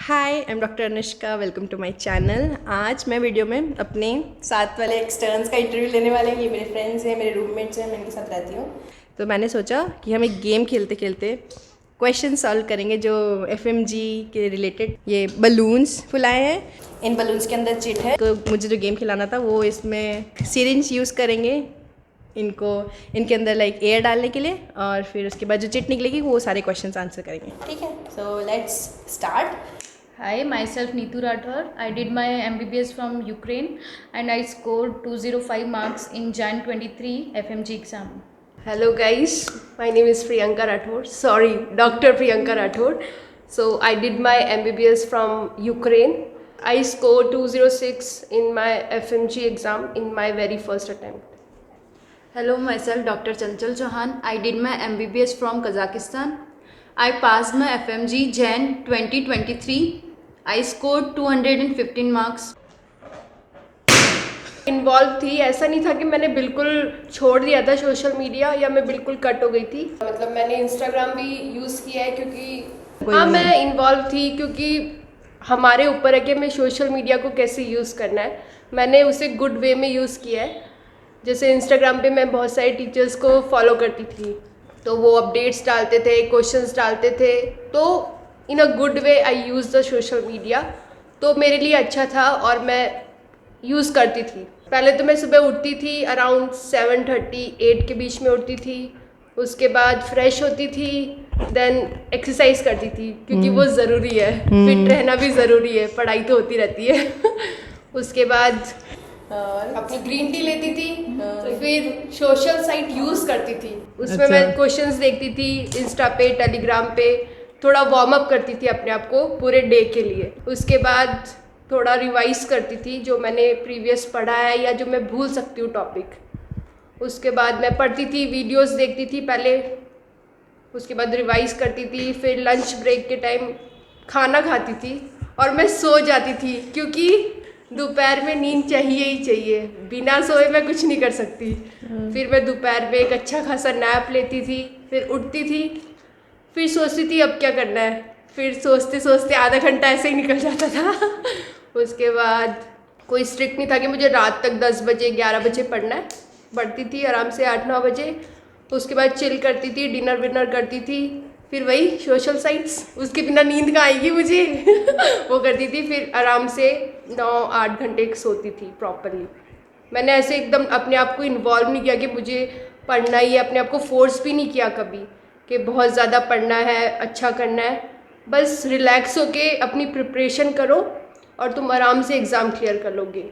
Hi I am doctor Anushka, welcome to my channel. आज मैं video में अपने साथ वाले एक्सटर्न्स का इंटरव्यू लेने वाले हैं। ये मेरे फ्रेंड्स हैं, मेरे रूममेट्स हैं, मैं इनके साथ रहती हूँ। तो मैंने सोचा कि हम एक गेम खेलते खेलते क्वेश्चन सॉल्व करेंगे जो एफएमजी के रिलेटेड। ये बलून्स फुलाए हैं, इन बलून्स के अंदर चिट है। तो मुझे जो गेम खिलाना था वो इसमें सिरिंज यूज़ करेंगे इनको, इनके अंदर लाइक एयर डालने के लिए, और फिर उसके बाद जो चिट निकलेगी वो सारे क्वेश्चंस आंसर करेंगे। ठीक है, so let's start. Hi, myself Neetu Rathor. I did my MBBS from Ukraine and I scored 205 marks in Jan 23 FMG exam. Hello guys, my name is Priyanka Rathor. Sorry, Dr. Priyanka Rathor. So I did my MBBS from Ukraine. I scored 206 in my FMG exam in my very first attempt. Hello, myself Dr. Chanchal Chauhan. I did my MBBS from Kazakhstan. I passed my FMG Jan 2023. I scored 215 marks. Involve थी, ऐसा नहीं था कि मैंने बिल्कुल छोड़ दिया था सोशल मीडिया या मैं बिल्कुल कट हो गई थी। मतलब मैंने इंस्टाग्राम भी यूज़ किया है क्योंकि हाँ मैं इन्वॉल्व थी, क्योंकि हमारे ऊपर है कि हमें सोशल मीडिया को कैसे यूज़ करना है। मैंने उसे गुड वे में यूज़ किया है। जैसे इंस्टाग्राम पे मैं बहुत सारे टीचर्स को फॉलो करती थी, तो वो अपडेट्स डालते थे, क्वेश्चंस डालते थे, तो in a good way I use the social media. तो मेरे लिए अच्छा था और मैं यूज़ करती थी। पहले तो मैं सुबह उठती थी अराउंड 7:30 8 के बीच में उठती थी। उसके बाद फ्रेश होती थी, देन एक्सरसाइज करती थी क्योंकि वो ज़रूरी है। फिट रहना भी ज़रूरी है, पढ़ाई तो होती रहती है। उसके बाद अपनी ग्रीन टी लेती थी, फिर सोशल साइट यूज़ करती थी। उसमें मैं क्वेश्चंस देखती थी इंस्टा पे, टेलीग्राम पे, थोड़ा वार्म अप करती थी अपने आप को पूरे डे के लिए। उसके बाद थोड़ा रिवाइज करती थी जो मैंने प्रीवियस पढ़ा है या जो मैं भूल सकती हूँ टॉपिक। उसके बाद मैं पढ़ती थी, वीडियोस देखती थी पहले, उसके बाद रिवाइज करती थी। फिर लंच ब्रेक के टाइम खाना खाती थी और मैं सो जाती थी क्योंकि दोपहर में नींद चाहिए ही चाहिए, बिना सोए मैं कुछ नहीं कर सकती। फिर मैं दोपहर में एक अच्छा खासा नैप लेती थी, फिर उठती थी, फिर सोचती थी अब क्या करना है। फिर सोचते सोचते आधा घंटा ऐसे ही निकल जाता था। उसके बाद कोई स्ट्रिक्ट नहीं था कि मुझे रात तक 10 बजे 11 बजे पढ़ना है। पढ़ती थी आराम से 8-9 बजे। उसके बाद चिल करती थी, डिनर विनर करती थी, फिर वही सोशल साइट्स, उसके बिना नींद कहाँ आएगी मुझे। वो करती थी, फिर आराम से 9-8 घंटे सोती थी प्रॉपरली। मैंने ऐसे एकदम अपने आप को इन्वॉल्व नहीं किया कि मुझे पढ़ना ही है, अपने आप को फोर्स भी नहीं किया कभी कि बहुत ज़्यादा पढ़ना है, अच्छा करना है। बस रिलैक्स होके अपनी प्रिपरेशन करो और तुम आराम से एग्ज़ाम क्लियर कर लोगे।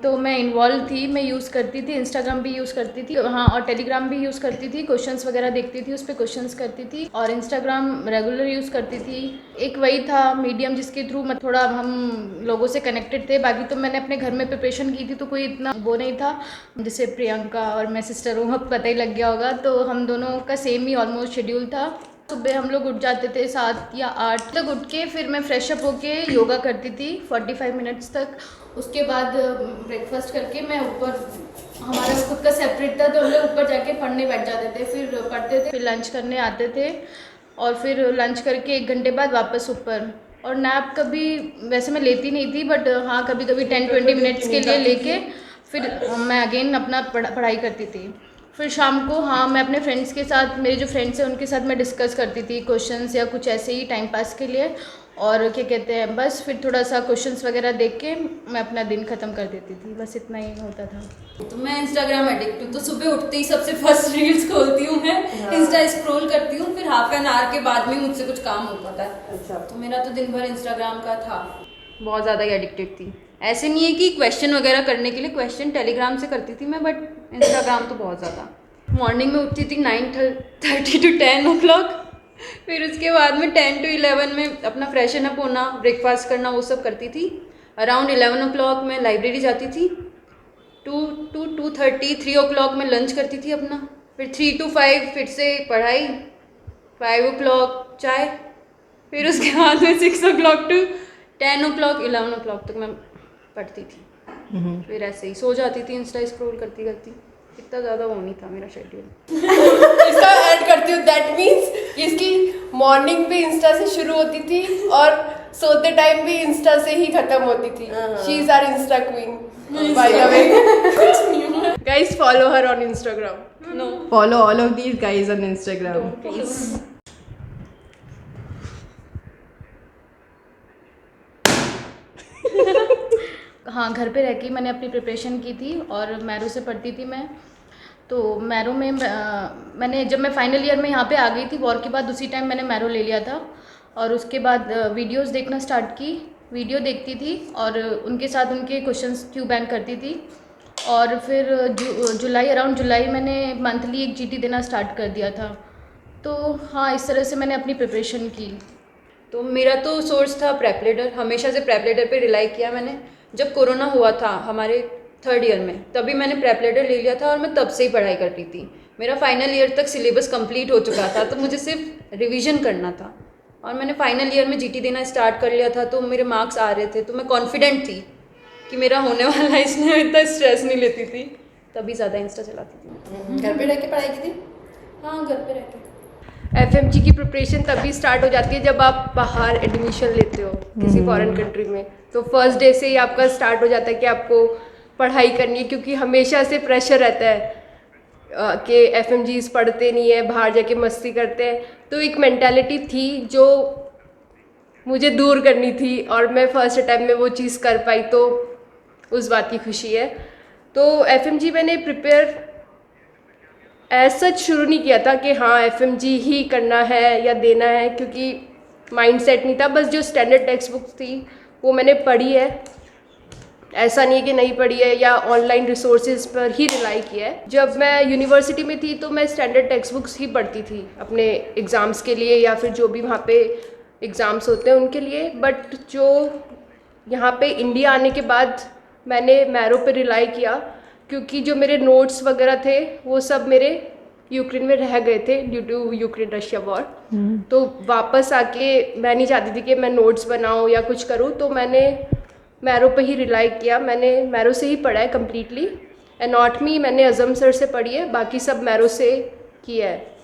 तो मैं इन्वॉल्व थी, मैं यूज़ करती थी, इंस्टाग्राम भी यूज़ करती थी, हाँ, और टेलीग्राम भी यूज़ करती थी। क्वेश्चंस वगैरह देखती थी, उस पर क्वेश्चंस करती थी, और इंस्टाग्राम रेगुलर यूज़ करती थी। एक वही था मीडियम जिसके थ्रू मैं थोड़ा हम लोगों से कनेक्टेड थे। बाकी तो मैंने अपने घर में प्रिपरेशन की थी, तो कोई इतना वो नहीं था। जैसे प्रियंका और मैं सिस्टर हूँ, अब पता ही लग गया होगा, तो हम दोनों का सेम ही ऑलमोस्ट शेड्यूल था। सुबह हम लोग उठ जाते थे 7 या 8 तक उठ के, फिर मैं फ्रेशअप होके योगा करती थी 45 मिनट्स तक। उसके बाद ब्रेकफास्ट करके मैं ऊपर, हमारा खुद का सेपरेट था, तो हम लोग ऊपर जाके पढ़ने बैठ जाते थे, फिर पढ़ते थे, फिर लंच करने आते थे, और फिर लंच करके 1 घंटे बाद वापस ऊपर। और नैप कभी वैसे मैं लेती नहीं थी, बट हाँ कभी कभी 10-20 मिनट्स के लिए लेके फिर मैं अगेन अपना पढ़ाई करती थी। फिर शाम को हाँ मैं अपने फ्रेंड्स के साथ, मेरे जो फ्रेंड्स हैं उनके साथ मैं डिस्कस करती थी क्वेश्चंस या कुछ ऐसे ही टाइम पास के लिए। और क्या कहते हैं, बस फिर थोड़ा सा क्वेश्चंस वगैरह देख के मैं अपना दिन ख़त्म कर देती थी। बस इतना ही होता था। तो मैं इंस्टाग्राम एडिक्ट हूँ, तो सुबह उठते ही सबसे फर्स्ट रील्स खोलती हूँ मैं, इंस्टा स्क्रॉल करती हूँ, फिर हाफ एन आवर के बाद में मुझसे कुछ काम हो पाता है। अच्छा। तो मेरा तो दिन भर इंस्टाग्राम का था। बहुत ज़्यादा ही एडिक्टेड थी। ऐसे नहीं है कि क्वेश्चन वगैरह करने के लिए, क्वेश्चन टेलीग्राम से करती थी मैं, बट इंस्टाग्राम तो बहुत ज़्यादा। मॉर्निंग में उठती थी 9:30 to 10 o'clock, फिर उसके बाद में 10 to 11 में अपना फ्रेशन अप होना, ब्रेकफास्ट करना, वो सब करती थी। अराउंड 11 o'clock में लाइब्रेरी जाती थी, 2-2:30 3 o'clock में लंच करती थी अपना, फिर 3 to 5 फिर से पढ़ाई, 5 o'clock चाय, फिर उसके बाद में 6 o'clock to 10 o'clock 11 o'clock तक मैं पढ़ती थी। फिर ऐसे ही सो जाती थी इंस्टा स्क्रॉल करती करती। इतना ज़्यादा वो नहीं था मेरा शेड्यूल। इसका ऐड करती हूँ, दैट मीन्स इसकी मॉर्निंग भी इंस्टा से शुरू होती थी और सोते टाइम भी इंस्टा से ही खत्म होती थी। She is our insta queen by the way. Guys follow her on Instagram. No follow all of these guys on Instagram. हाँ, घर पे रह के मैंने अपनी प्रिपरेशन की थी और मैरो से पढ़ती थी मैं। तो मैरो में मैंने जब मैं फाइनल ईयर में यहाँ पे आ गई थी वॉर के बाद, उसी टाइम मैंने मैरो ले लिया था और उसके बाद वीडियोस देखना स्टार्ट की। वीडियो देखती थी और उनके साथ उनके क्वेश्चंस क्यू बैंक करती थी। और फिर जुलाई अराउंड जुलाई मैंने मंथली एक जीटी देना स्टार्ट कर दिया था। तो हाँ, इस तरह से मैंने अपनी प्रिपरेशन की। तो मेरा तो सोर्स था प्रेपलेटर, हमेशा से प्रेपलेटर पे रिलाई किया मैंने। जब कोरोना हुआ था हमारे 3rd ईयर में, तभी मैंने प्रेपलेटर ले लिया था और मैं तब से ही पढ़ाई करती थी। मेरा फाइनल ईयर तक सिलेबस कंप्लीट हो चुका था, तो मुझे सिर्फ रिवीजन करना था और मैंने फाइनल ईयर में जीटी देना स्टार्ट कर लिया था। तो मेरे मार्क्स आ रहे थे, तो मैं कॉन्फिडेंट थी कि मेरा होने वाला है, इसलिए इतना स्ट्रेस नहीं लेती थी, तभी ज़्यादा इंस्टा चलाती थी। घर पे रह के पढ़ाई की थी? हाँ, घर पे रह के। एफएमजी की प्रिपरेशन तभी स्टार्ट हो जाती है जब आप बाहर एडमिशन लेते हो किसी फॉरेन कंट्री में। तो फर्स्ट डे से ही आपका स्टार्ट हो जाता है कि आपको पढ़ाई करनी है, क्योंकि हमेशा से प्रेशर रहता है कि एफएमजीज पढ़ते नहीं है, बाहर जाके मस्ती करते हैं। तो एक मेंटालिटी थी जो मुझे दूर करनी थी और मैं फर्स्ट अटैम्प्ट में वो चीज़ कर पाई, तो उस बात की खुशी है। तो एफएमजी मैंने प्रिपेयर एज सच शुरू नहीं किया था कि हाँ एफएमजी ही करना है या देना है, क्योंकि माइंडसेट नहीं था। बस जो स्टैंडर्ड टेक्स्ट बुक्स थी वो मैंने पढ़ी है, ऐसा नहीं है कि नहीं पढ़ी है, या ऑनलाइन रिसोर्सेज पर ही रिलाई किया है। जब मैं यूनिवर्सिटी में थी तो मैं स्टैंडर्ड टेक्स्ट बुक्स ही पढ़ती थी अपने एग्ज़ाम्स के लिए या फिर जो भी वहाँ पे एग्ज़ाम्स होते हैं उनके लिए। बट जो यहाँ पे इंडिया आने के बाद मैंने मैरो पे रिलाई किया, क्योंकि जो मेरे नोट्स वगैरह थे वो सब मेरे यूक्रेन में रह गए थे due to Ukraine Russia war. तो वापस आके मैं नहीं चाहती थी कि मैं नोट्स बनाऊँ या कुछ करूँ, तो मैंने मैरो पे ही रिलाई किया। मैंने मैरो से ही पढ़ा है कम्प्लीटली। एनाटमी मैंने अजम सर से पढ़ी है, बाकी सब मैरो से किया है।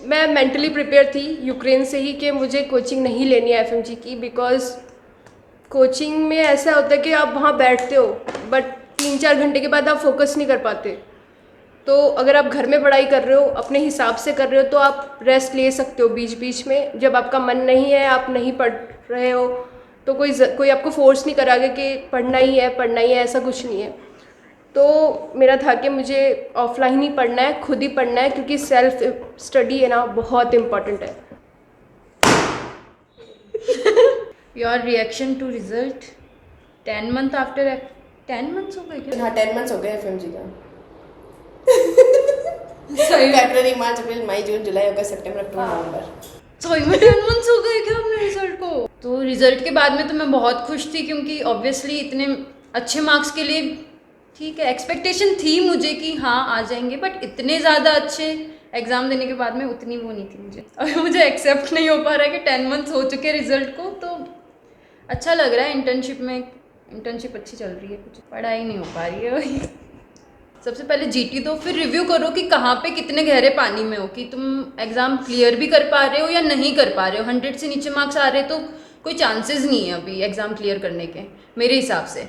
मैं मेंटली प्रिपेयर थी यूक्रेन से ही कि मुझे कोचिंग नहीं लेनी है एफएमजी की, बिकॉज कोचिंग में ऐसा होता है कि आप वहाँ बैठते हो बट 3-4 घंटे के बाद आप फोकस नहीं कर पाते। तो अगर आप घर में पढ़ाई कर रहे हो, अपने हिसाब से कर रहे हो, तो आप रेस्ट ले सकते हो बीच बीच में। जब आपका मन नहीं है, आप नहीं पढ़ रहे हो, तो कोई आपको फोर्स नहीं कराएगा कि पढ़ना ही है, ऐसा कुछ नहीं है। तो मेरा था कि मुझे ऑफलाइन ही पढ़ना है, खुद ही पढ़ना है, क्योंकि सेल्फ स्टडी है ना, बहुत इम्पॉर्टेंट है। Your reaction to result 10 month after 10 months हो गए क्या? हाँ 10 मंथ्स हो गए एफएमजी का। सही फरवरी, मार्च, अप्रैल, मई, जून, जुलाई, अगस्त, सितंबर, अक्टूबर, नवंबर। सही में 10 मंथ्स हो गए क्या अपने रिजल्ट को? तो रिजल्ट के बाद में तो मैं बहुत खुश थी, क्योंकि ऑब्वियसली इतने अच्छे मार्क्स के लिए ठीक है एक्सपेक्टेशन थी मुझे कि हाँ आ जाएंगे, बट इतने ज़्यादा अच्छे एग्ज़ाम देने के बाद में उतनी वो नहीं थी मुझे। अभी मुझे एक्सेप्ट नहीं हो पा रहा है कि 10 मंथ्स हो चुके रिजल्ट को। तो अच्छा लग रहा है। इंटर्नशिप अच्छी चल रही है, कुछ पढ़ाई नहीं हो पा रही है वही। सबसे पहले जीटी दो, फिर रिव्यू करो कि कहाँ पे कितने गहरे पानी में हो, कि तुम एग्ज़ाम क्लियर भी कर पा रहे हो या नहीं कर पा रहे हो। 100 से नीचे मार्क्स आ रहे तो कोई चांसेस नहीं है अभी एग्ज़ाम क्लियर करने के मेरे हिसाब से।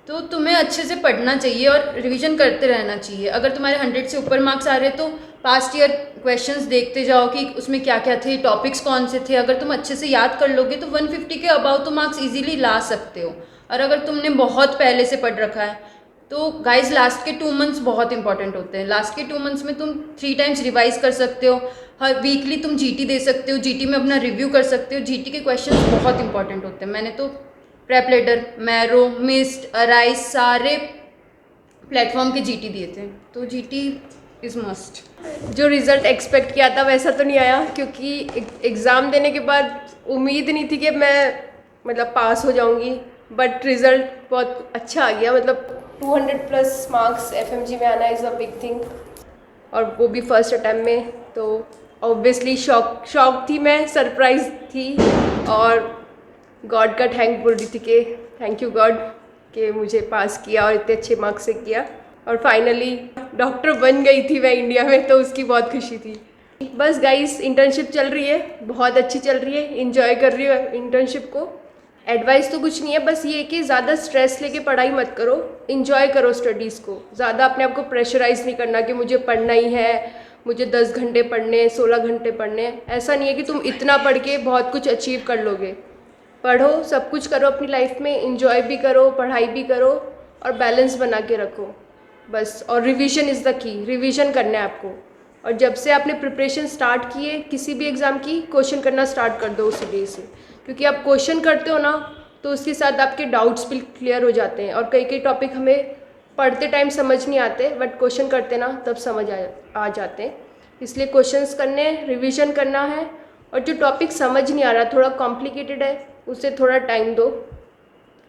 तो तुम्हें अच्छे से पढ़ना चाहिए और रिवीजन करते रहना चाहिए। अगर तुम्हारे 100 से ऊपर मार्क्स आ रहे तो पास्ट ईयर क्वेश्चंस देखते जाओ कि उसमें क्या क्या थे, टॉपिक्स कौन से थे। अगर तुम अच्छे से याद कर लोगे तो 150 के अबाव तो मार्क्स इजीली ला सकते हो। और अगर तुमने बहुत पहले से पढ़ रखा है तो गाइज लास्ट के 2 मंथ्स बहुत इंपॉर्टेंट होते हैं। लास्ट के 2 मंथ्स में तुम 3 टाइम्स रिवाइज कर सकते हो, हर वीकली तुम जीटी दे सकते हो, जीटी में अपना रिव्यू कर सकते हो। जीटी के क्वेश्चंस बहुत इंपॉर्टेंट होते हैं। मैंने तो प्रेपलेटर, मैरो, मिस्ट, अराइज सारे प्लेटफॉर्म के जीटी दिए थे, तो जीटी इज़ मस्ट। जो रिज़ल्ट एक्सपेक्ट किया था वैसा तो नहीं आया, क्योंकि एग्ज़ाम देने के बाद उम्मीद नहीं थी कि मैं मतलब पास हो जाऊंगी, बट रिज़ल्ट बहुत अच्छा आ गया। मतलब 200+ मार्क्स एफएमजी में आना इज़ अ बिग थिंग, और वो भी फर्स्ट अटैम्प्ट में। तो ऑब्वियसली शॉक थी मैं, सरप्राइज थी, और गॉड का थैंक बोल रही थी कि थैंक यू गॉड कि मुझे पास किया और इतने अच्छे मार्क्स से किया। और फाइनली डॉक्टर बन गई थी मैं इंडिया में, तो उसकी बहुत खुशी थी। बस गाइस, इंटर्नशिप चल रही है, बहुत अच्छी चल रही है, इंजॉय कर रही हूँ इंटर्नशिप को। एडवाइस तो कुछ नहीं है, बस ये कि ज़्यादा स्ट्रेस लेके पढ़ाई मत करो, इंजॉय करो स्टडीज़ को। ज़्यादा अपने आप को प्रेशराइज़ नहीं करना कि मुझे पढ़ना ही है, मुझे 10 घंटे पढ़ने, 16 घंटे पढ़ने। ऐसा नहीं है कि तुम इतना पढ़ के बहुत कुछ अचीव कर लोगे। पढ़ो, सब कुछ करो अपनी लाइफ में, इंजॉय भी करो, पढ़ाई भी करो और बैलेंस बना के रखो बस। और revision is the key, revision करना है आपको। और जब से आपने प्रिपरेशन स्टार्ट की है किसी भी एग्ज़ाम की, क्वेश्चन करना स्टार्ट कर दो उसी डे से, क्योंकि आप क्वेश्चन करते हो ना तो उसके साथ आपके डाउट्स भी क्लियर हो जाते हैं। और कई कई टॉपिक हमें पढ़ते टाइम समझ नहीं आते, बट क्वेश्चन करते ना तब समझ आ जाते हैं। इसलिए क्वेश्चंस करने, रिवीजन करना है। और जो टॉपिक समझ नहीं आ रहा, थोड़ा कॉम्प्लिकेटेड है, उसे थोड़ा टाइम दो,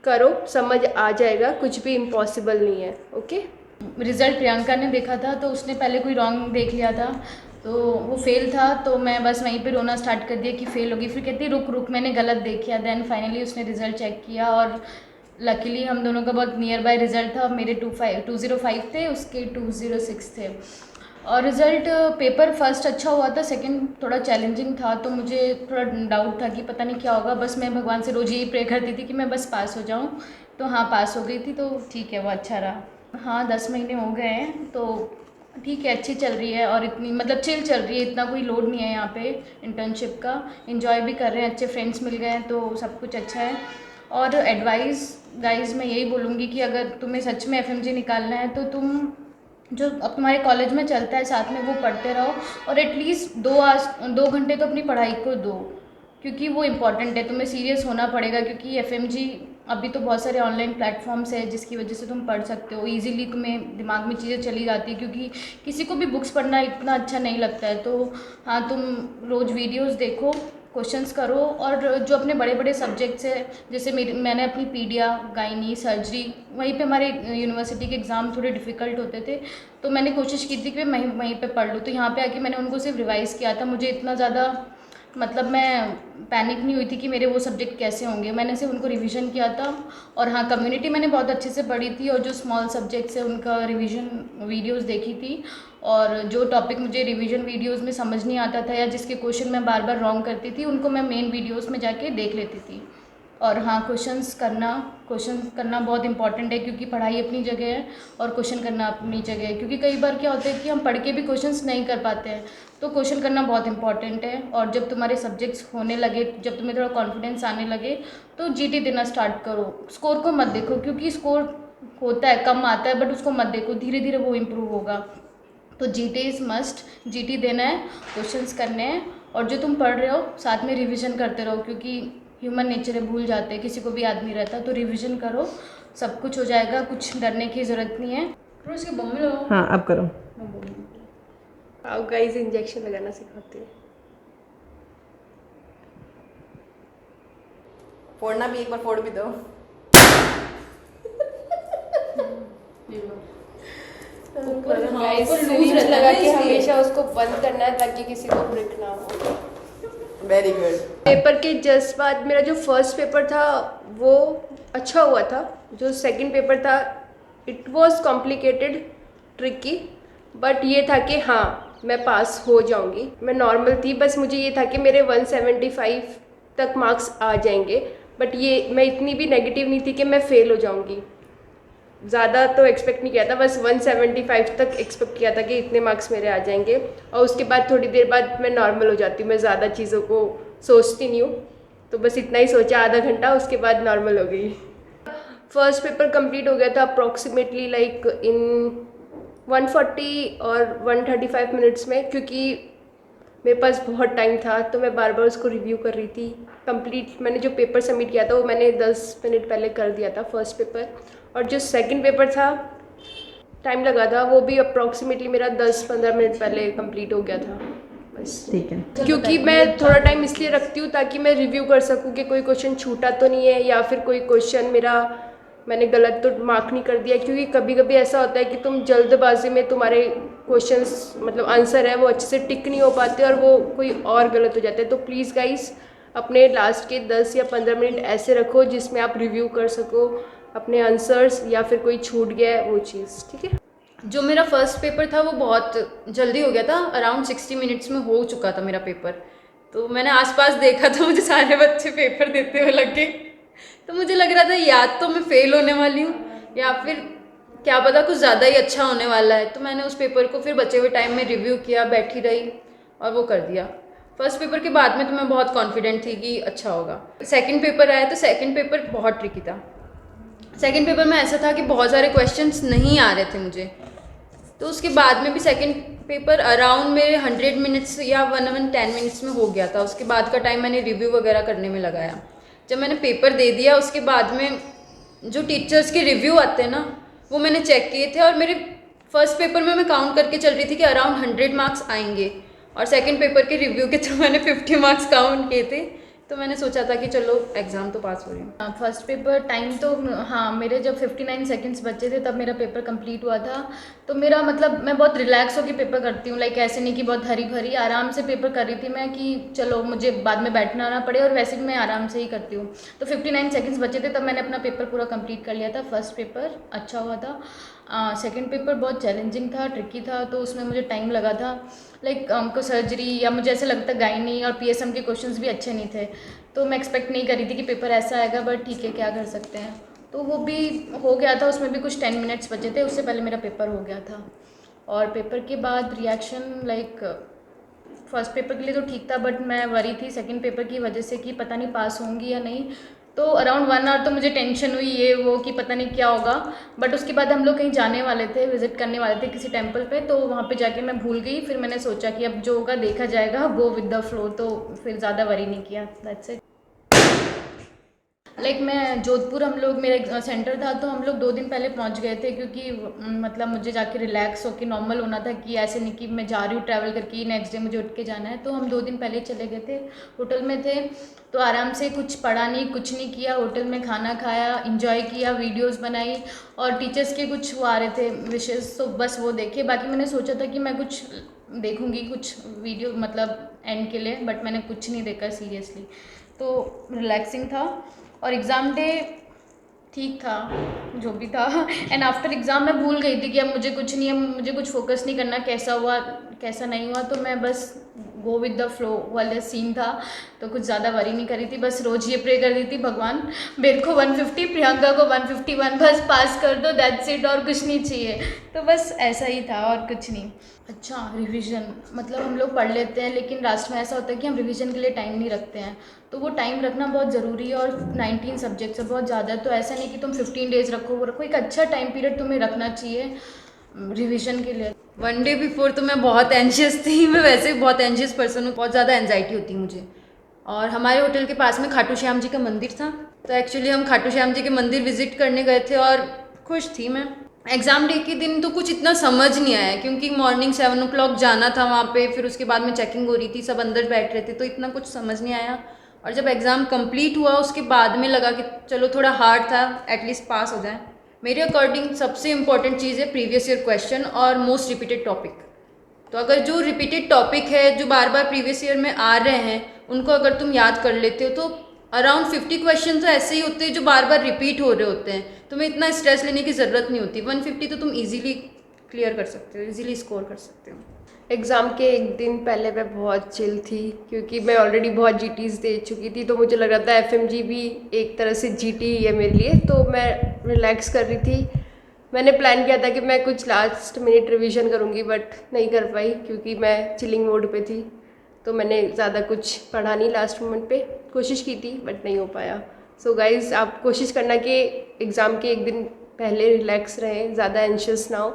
करो, समझ आ जाएगा, कुछ भी इम्पॉसिबल नहीं है। ओके। रिज़ल्ट प्रियंका ने देखा था तो उसने पहले कोई रॉन्ग देख लिया था, तो वो फेल था, तो मैं बस वहीं पे रोना स्टार्ट कर दिया कि फ़ेल होगी। फिर कहती रुक रुक, मैंने गलत देख किया। देन फाइनली उसने रिज़ल्ट चेक किया और लकीली हम दोनों का बहुत नियर बाय रिज़ल्ट था। मेरे 205 थे, उसके 206 थे। और रिज़ल्ट पेपर फर्स्ट अच्छा हुआ था, सेकंड थोड़ा चैलेंजिंग था, तो मुझे थोड़ा डाउट था कि पता नहीं क्या होगा। बस मैं भगवान से रोज़ यही प्रे करती थी कि मैं बस पास हो जाऊँ। तो हाँ, पास हो गई थी, तो ठीक है, वो अच्छा रहा। हाँ, 10 महीने हो गए हैं, तो ठीक है, अच्छी चल रही है और इतनी मतलब चिल चल रही है, इतना कोई लोड नहीं है यहाँ पे इंटर्नशिप का। एंजॉय भी कर रहे हैं, अच्छे फ्रेंड्स मिल गए हैं, तो सब कुछ अच्छा है। और एडवाइस गाइस मैं यही बोलूँगी कि अगर तुम्हें सच में एफएमजी निकालना है तो तुम जो अब तुम्हारे कॉलेज में चलता है साथ में वो पढ़ते रहो, और एटलीस्ट 2 घंटे तो अपनी पढ़ाई को दो, क्योंकि वो इम्पॉर्टेंट है। तुम्हें सीरियस होना पड़ेगा, क्योंकि एफएमजी अभी तो बहुत सारे ऑनलाइन प्लेटफॉर्म्स है जिसकी वजह से तुम पढ़ सकते हो ईजिली, तुम्हें दिमाग में चीज़ें चली जाती है, क्योंकि किसी को भी बुक्स पढ़ना इतना अच्छा नहीं लगता है। तो हाँ, तुम रोज़ वीडियोस देखो, क्वेश्चंस करो, और जो अपने बड़े बड़े सब्जेक्ट्स है, जैसे मैंने अपनी पीडिया, गायनी, सर्जरी, वहीं पे हमारे यूनिवर्सिटी के एग्ज़ाम थोड़े डिफ़िकल्ट होते थे, तो मैंने कोशिश की थी कि मैं वहीं पे पढ़ लूँ। तो यहाँ पे आके मैंने उनको सिर्फ रिवाइज़ किया था। मुझे इतना ज़्यादा मतलब मैं पैनिक नहीं हुई थी कि मेरे वो सब्जेक्ट कैसे होंगे, मैंने सिर्फ उनको रिवीजन किया था। और हाँ, कम्युनिटी मैंने बहुत अच्छे से पढ़ी थी, और जो स्मॉल सब्जेक्ट्स है उनका रिवीजन वीडियोस देखी थी। और जो टॉपिक मुझे रिवीजन वीडियोस में समझ नहीं आता था या जिसके क्वेश्चन मैं बार बार रॉन्ग करती थी, उनको मैं मेन वीडियोस में जाके देख लेती थी। और हाँ, क्वेश्चन करना बहुत इंपॉर्टेंट है, क्योंकि पढ़ाई अपनी जगह है और क्वेश्चन करना अपनी जगह है। क्योंकि कई बार क्या होता है कि हम पढ़ के भी क्वेश्चंस नहीं कर पाते हैं, तो क्वेश्चन करना बहुत इंपॉर्टेंट है। और जब तुम्हारे सब्जेक्ट्स होने लगे, जब तुम्हें थोड़ा कॉन्फिडेंस आने लगे, तो जीटी देना स्टार्ट करो। स्कोर को मत देखो, क्योंकि स्कोर होता है, कम आता है, बट उसको मत देखो, धीरे धीरे वो इम्प्रूव होगा। तो जीटी इज़ मस्ट, जीटी देना है, क्वेश्चंस करने हैं, और जो तुम पढ़ रहे हो साथ में रिवीजन करते रहो, क्योंकि ह्यूमन नेचर है, भूल जाते हैं, किसी को भी याद नहीं रहता। तो रिवीजन करो, सब कुछ हो जाएगा, कुछ डरने की ज़रूरत नहीं है। रोज़ के बम लो। हाँ, अब करो। आओ गाइस, इंजेक्शन लगाना सिखाते हैं। फोड़ना भी, एक बार फोड़ भी दो। गाइस, सिरिंज लगा के हमेशा उसको बंद करना है ताकि किसी को ब्रेक ना हो। Very good. पेपर के जस्ट बाद मेरा जो फर्स्ट पेपर था वो अच्छा हुआ था। जो सेकंड पेपर था it was complicated, tricky, but ये था कि हाँ मैं पास हो जाऊंगी। मैं नॉर्मल थी, बस मुझे ये था कि मेरे 175 तक मार्क्स आ जाएंगे, बट ये मैं इतनी भी नेगेटिव नहीं थी कि मैं फ़ेल हो जाऊंगी। ज़्यादा तो एक्सपेक्ट नहीं किया था, बस 175 तक एक्सपेक्ट किया था कि इतने मार्क्स मेरे आ जाएंगे, और उसके बाद थोड़ी देर बाद मैं नॉर्मल हो जाती हूँ। मैं ज़्यादा चीज़ों को सोचती नहीं हूँ, तो बस इतना ही सोचा आधा घंटा, उसके बाद नॉर्मल हो गई। फर्स्ट पेपर कंप्लीट हो गया था अप्रॉक्सीमेटली लाइक इन 140 और 135 मिनट्स में, क्योंकि मेरे पास बहुत टाइम था तो मैं बार बार उसको रिव्यू कर रही थी। कंप्लीट मैंने जो पेपर सबमिट किया था वो मैंने 10 मिनट पहले कर दिया था फर्स्ट पेपर, और जो सेकंड पेपर था टाइम लगा था, वो भी अप्रॉक्सीमेटली मेरा 10-15 मिनट पहले कंप्लीट हो गया था बस। ठीक है। क्योंकि मैं थोड़ा टाइम इसलिए रखती हूँ ताकि मैं रिव्यू कर सकूँ कि कोई क्वेश्चन छूटा तो नहीं है, या फिर कोई क्वेश्चन मैंने गलत तो मार्क नहीं कर दिया। क्योंकि कभी कभी ऐसा होता है कि तुम जल्दबाजी में तुम्हारे क्वेश्चंस मतलब आंसर है वो अच्छे से टिक नहीं हो पाते और वो कोई और गलत हो जाता है। तो प्लीज़ गाइस, अपने लास्ट के 10 या 15 मिनट ऐसे रखो जिसमें आप रिव्यू कर सको अपने आंसर्स, या फिर कोई छूट गया है वो चीज़। ठीक है। जो मेरा फर्स्ट पेपर था वो बहुत जल्दी हो गया था, अराउंड 60 मिनट्स में हो चुका था मेरा पेपर। तो मैंने आसपास देखा तो मुझे सारे बच्चे पेपर देते हुए लगे, तो मुझे लग रहा था या तो मैं फेल होने वाली हूँ या फिर क्या पता कुछ ज़्यादा ही अच्छा होने वाला है। तो मैंने उस पेपर को फिर बचे हुए टाइम में रिव्यू किया, बैठी रही और वो कर दिया। फर्स्ट पेपर के बाद में तो मैं बहुत कॉन्फिडेंट थी कि अच्छा होगा। सेकंड पेपर आया तो सेकंड पेपर बहुत ट्रिकी था। सेकंड पेपर में ऐसा था कि बहुत सारे क्वेश्चंस नहीं आ रहे थे मुझे, तो उसके बाद में भी सेकंड पेपर अराउंड मेरे 100 मिनट्स या 110 मिनट्स में हो गया था। उसके बाद का टाइम मैंने रिव्यू वगैरह करने में लगाया। जब मैंने पेपर दे दिया उसके बाद में जो टीचर्स के रिव्यू आते हैं ना, वो मैंने चेक किए थे और मेरे फर्स्ट पेपर में मैं काउंट करके चल रही थी कि अराउंड 100 मार्क्स आएंगे और सेकंड पेपर के रिव्यू के थ्रू मैंने 50 मार्क्स काउंट किए थे। तो मैंने सोचा था कि चलो एग्ज़ाम तो पास हो रही हूँ। फर्स्ट पेपर टाइम तो हाँ, मेरे जब 59 सेकंड्स बचे थे तब मेरा पेपर कंप्लीट हुआ था। तो मेरा मतलब मैं बहुत रिलैक्स होकर पेपर करती हूँ, लाइक ऐसे नहीं कि बहुत हरी भरी, आराम से पेपर कर रही थी मैं कि चलो मुझे बाद में बैठना ना पड़े, और वैसे भी मैं आराम से ही करती हूँ। तो 59 सेकंड्स बचे थे तब मैंने अपना पेपर पूरा कंप्लीट कर लिया था। फर्स्ट पेपर अच्छा हुआ था। सेकंड पेपर बहुत चैलेंजिंग था, ट्रिकी था, तो उसमें मुझे टाइम लगा था। लाइक हमको सर्जरी या मुझे ऐसे लगता गायनी और पीएसएम के क्वेश्चंस भी अच्छे नहीं थे, तो मैं एक्सपेक्ट नहीं करी थी कि पेपर ऐसा आएगा, बट ठीक है, क्या कर सकते हैं। तो वो भी हो गया था, उसमें भी कुछ 10 मिनट्स बचे थे, उससे पहले मेरा पेपर हो गया था। और पेपर के बाद रिएक्शन लाइक फर्स्ट पेपर के लिए तो ठीक था, बट मैं वरी थी सेकंड पेपर की वजह से कि पता नहीं पास होंगी या नहीं। तो अराउंड 1 आवर तो मुझे टेंशन हुई ये वो कि पता नहीं क्या होगा। बट उसके बाद हम लोग कहीं जाने वाले थे, विजिट करने वाले थे किसी टेम्पल पे, तो वहाँ पे जाके मैं भूल गई। फिर मैंने सोचा कि अब जो होगा देखा जाएगा, गो विद द फ्लो, तो फिर ज़्यादा वरी नहीं किया। That's it. लाइक मैं जोधपुर, हम लोग मेरा सेंटर था, तो हम लोग 2 दिन पहले पहुंच गए थे, क्योंकि मतलब मुझे जाके रिलैक्स होकर नॉर्मल होना था कि ऐसे नहीं कि मैं जा रही हूँ ट्रैवल करके नेक्स्ट डे मुझे उठ के जाना है। तो हम 2 दिन पहले चले गए थे, होटल में थे, तो आराम से कुछ पढ़ा नहीं, कुछ नहीं किया, होटल में खाना खाया, इंजॉय किया, वीडियोज़ बनाई, और टीचर्स के कुछ वो आ रहे थे विशेज़, तो बस वो देखे। बाकी मैंने सोचा था कि मैं कुछ देखूँगी, कुछ वीडियो मतलब एंड के लिए, बट मैंने कुछ नहीं देखा सीरियसली। तो रिलैक्सिंग था। और एग्ज़ाम डे ठीक था, जो भी था। एंड आफ्टर एग्ज़ाम मैं भूल गई थी कि अब मुझे कुछ नहीं है, मुझे कुछ फोकस नहीं करना कैसा हुआ कैसा नहीं हुआ, तो मैं बस गो विद द फ्लो वाला सीन था। तो कुछ ज़्यादा वरी नहीं करी थी, बस रोज़ ये प्रे कर दी थी, भगवान मेरे को 150, प्रियंका को 151 बस पास कर दो, दैट्स इट, और कुछ नहीं चाहिए। तो बस ऐसा ही था और कुछ नहीं। अच्छा, रिवीजन मतलब हम लोग पढ़ लेते हैं, लेकिन लास्ट में ऐसा होता है कि हम रिवीजन के लिए टाइम नहीं रखते हैं। तो वो टाइम रखना बहुत ज़रूरी है, और 19 सब्जेक्ट्स है, बहुत ज़्यादा है। तो ऐसा नहीं कि तुम 15 डेज़ रखो, वो रखो, एक अच्छा टाइम पीरियड तुम्हें रखना चाहिए रिवीजन के लिए। 1 डे बिफोर तो मैं बहुत एंशियस थी। मैं वैसे भी बहुत एंशियस पर्सन हूँ, बहुत ज़्यादा एंजाइटी होती है मुझे। और हमारे होटल के पास में खाटू श्याम जी का मंदिर था, तो एक्चुअली हम खाटू श्याम जी के मंदिर विजिट करने गए थे और खुश थी मैं। एग्ज़ाम डे के दिन तो कुछ इतना समझ नहीं आया, क्योंकि मॉर्निंग 7 o'clock जाना था वहाँ पे, फिर उसके बाद में चेकिंग हो रही थी, सब अंदर बैठ रहे थे, तो इतना कुछ समझ नहीं आया। और जब एग्ज़ाम कंप्लीट हुआ उसके बाद में लगा कि चलो थोड़ा हार्ड था, एटलीस्ट पास हो जाए। मेरे अकॉर्डिंग सबसे इंपॉर्टेंट चीज़ है प्रीवियस ईयर क्वेश्चन और मोस्ट रिपीटेड टॉपिक। तो अगर जो रिपीटेड टॉपिक है, जो बार बार प्रीवियस ईयर में आ रहे हैं, उनको अगर तुम याद कर लेते हो, तो अराउंड 50 क्वेश्चन तो ऐसे ही होते हैं जो बार बार रिपीट हो रहे होते हैं। तुम्हें इतना स्ट्रेस लेने की ज़रूरत नहीं होती। 150 तो तुम इजीली क्लियर कर सकते हो, इजीली स्कोर कर सकते हो। एग्ज़ाम के एक दिन पहले मैं बहुत चिल थी, क्योंकि मैं ऑलरेडी बहुत जीटीज़ दे चुकी थी, तो मुझे लग रहा था एफएमजी भी एक तरह से जीटी है मेरे लिए, तो मैं रिलैक्स कर रही थी। मैंने प्लान किया था कि मैं कुछ लास्ट मिनट रिवीजन करूँगी, बट नहीं कर पाई क्योंकि मैं चिलिंग मोड पे थी, तो मैंने ज़्यादा कुछ पढ़ा नहीं लास्ट मोमेंट पे। कोशिश की थी बट नहीं हो पाया। सो गाइज़, आप कोशिश करना कि एग्ज़ाम के एक दिन पहले रिलैक्स रहें, ज़्यादा एंशियस ना हो,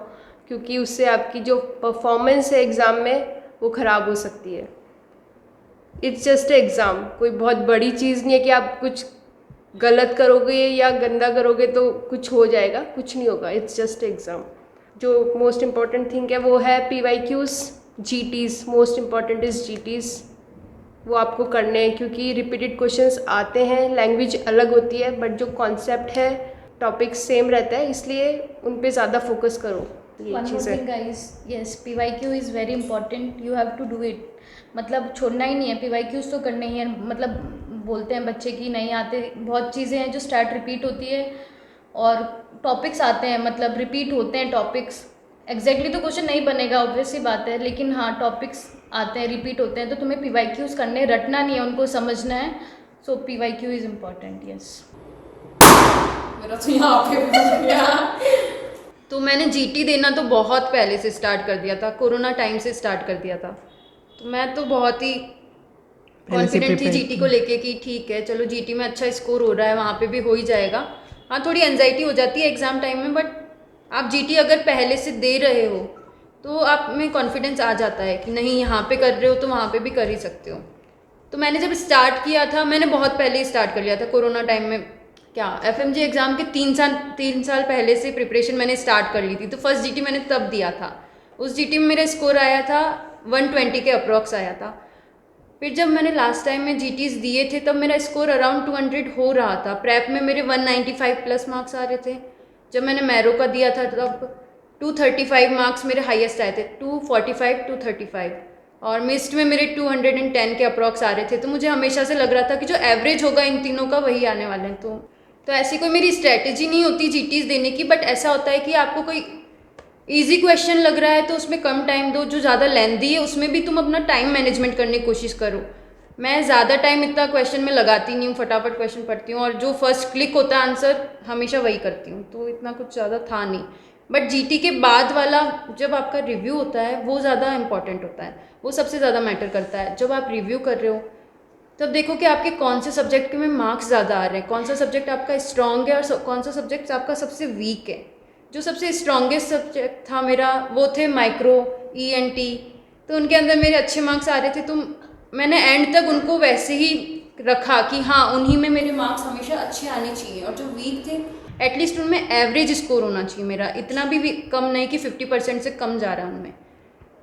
क्योंकि उससे आपकी जो परफॉर्मेंस है एग्ज़ाम में वो ख़राब हो सकती है। इट्स जस्ट एग्ज़ाम, कोई बहुत बड़ी चीज़ नहीं है कि आप कुछ गलत करोगे या गंदा करोगे तो कुछ हो जाएगा, कुछ नहीं होगा। It's just exam. जो मोस्ट इम्पॉर्टेंट थिंग है वो है PYQs, GTs। Most important is GTs, वो आपको करने हैं, क्योंकि रिपीटेड क्वेश्चंस आते हैं, लैंग्वेज अलग होती है, बट जो कॉन्सेप्ट है, टॉपिक सेम रहता है, इसलिए उन पे ज़्यादा फोकस करो। One more thing guys, yes, PYQ is very important, you have to do it। मतलब छोड़ना ही नहीं है, PYQs तो करने ही है। मतलब बोलते हैं बच्चे कि नहीं आते, बहुत चीज़ें हैं जो स्टार्ट रिपीट होती है, और टॉपिक्स आते हैं, मतलब रिपीट होते हैं टॉपिक्स। एग्जैक्टली तो क्वेश्चन नहीं बनेगा, ऑब्वियस सी बात है, लेकिन हाँ टॉपिक्स आते हैं, रिपीट होते हैं, तो तुम्हें PYQs करने, रटना नहीं है, उनको समझना है। सो PYQ इज़ इम्पॉर्टेंट, यस। मेरा तो यहाँ पे भी गया। तो मैंने जीटी देना तो बहुत पहले से स्टार्ट कर दिया था, कोरोना टाइम से स्टार्ट कर दिया था। तो मैं तो बहुत ही कॉन्फिडेंट थी जीटी को लेके कि ठीक है चलो जीटी में अच्छा स्कोर हो रहा है, वहाँ पे भी हो ही जाएगा। हाँ थोड़ी एंजाइटी हो जाती है एग्ज़ाम टाइम में, बट आप जीटी अगर पहले से दे रहे हो तो आप में कॉन्फिडेंस आ जाता है कि नहीं यहाँ पे कर रहे हो तो वहाँ पे भी कर ही सकते हो। तो मैंने जब स्टार्ट किया था, मैंने बहुत पहले ही स्टार्ट कर लिया था कोरोना टाइम में। क्या एफएमजी एग्ज़ाम के 3 साल पहले से प्रिपरेशन मैंने स्टार्ट कर ली थी। तो फर्स्ट जीटी मैंने तब दिया था, उस जीटी में मेरा स्कोर आया था 120 के अप्रॉक्स आया था। फिर जब मैंने लास्ट टाइम में जीटीज़ दिए थे तब मेरा स्कोर अराउंड 200 हो रहा था। प्रेप में मेरे 195 प्लस मार्क्स आ रहे थे। जब मैंने मैरो का दिया था तब 235 मार्क्स मेरे हाईएस्ट आए थे, 245 235, और मिस्ट में मेरे 210 के अप्रॉक्स आ रहे थे। तो मुझे हमेशा से लग रहा था कि जो एवरेज होगा इन तीनों का वही आने वाले हैं। तो ऐसी कोई मेरी स्ट्रैटेजी नहीं होती जीटीज़ देने की, बट ऐसा होता है कि आपको कोई इजी क्वेश्चन लग रहा है तो उसमें कम टाइम दो, जो ज़्यादा लेंथी है उसमें भी तुम अपना टाइम मैनेजमेंट करने की कोशिश करो। मैं ज़्यादा टाइम इतना क्वेश्चन में लगाती नहीं हूँ, फटाफट क्वेश्चन पढ़ती हूँ और जो फर्स्ट क्लिक होता है आंसर हमेशा वही करती हूँ। तो इतना कुछ ज़्यादा था नहीं, बट जीटी के बाद वाला जब आपका रिव्यू होता है वो ज़्यादा इंपॉर्टेंट होता है, वो सबसे ज़्यादा मैटर करता है। जब आप रिव्यू कर रहे हो तब देखो कि आपके कौन से सब्जेक्ट में मार्क्स ज़्यादा आ रहे हैं, कौन सा सब्जेक्ट आपका स्ट्रॉन्ग है और कौन सा सब्जेक्ट आपका सबसे वीक है। जो सबसे स्ट्रॉन्गेस्ट सब्जेक्ट था मेरा वो थे माइक्रो, ईएनटी, तो उनके अंदर मेरे अच्छे मार्क्स आ रहे थे। तो मैंने एंड तक उनको वैसे ही रखा कि हाँ उन्हीं में मेरे मार्क्स हमेशा अच्छे आने चाहिए, और जो वीक थे एटलीस्ट उनमें एवरेज स्कोर होना चाहिए मेरा, इतना भी कम नहीं कि 50% से कम जा रहा है उनमें।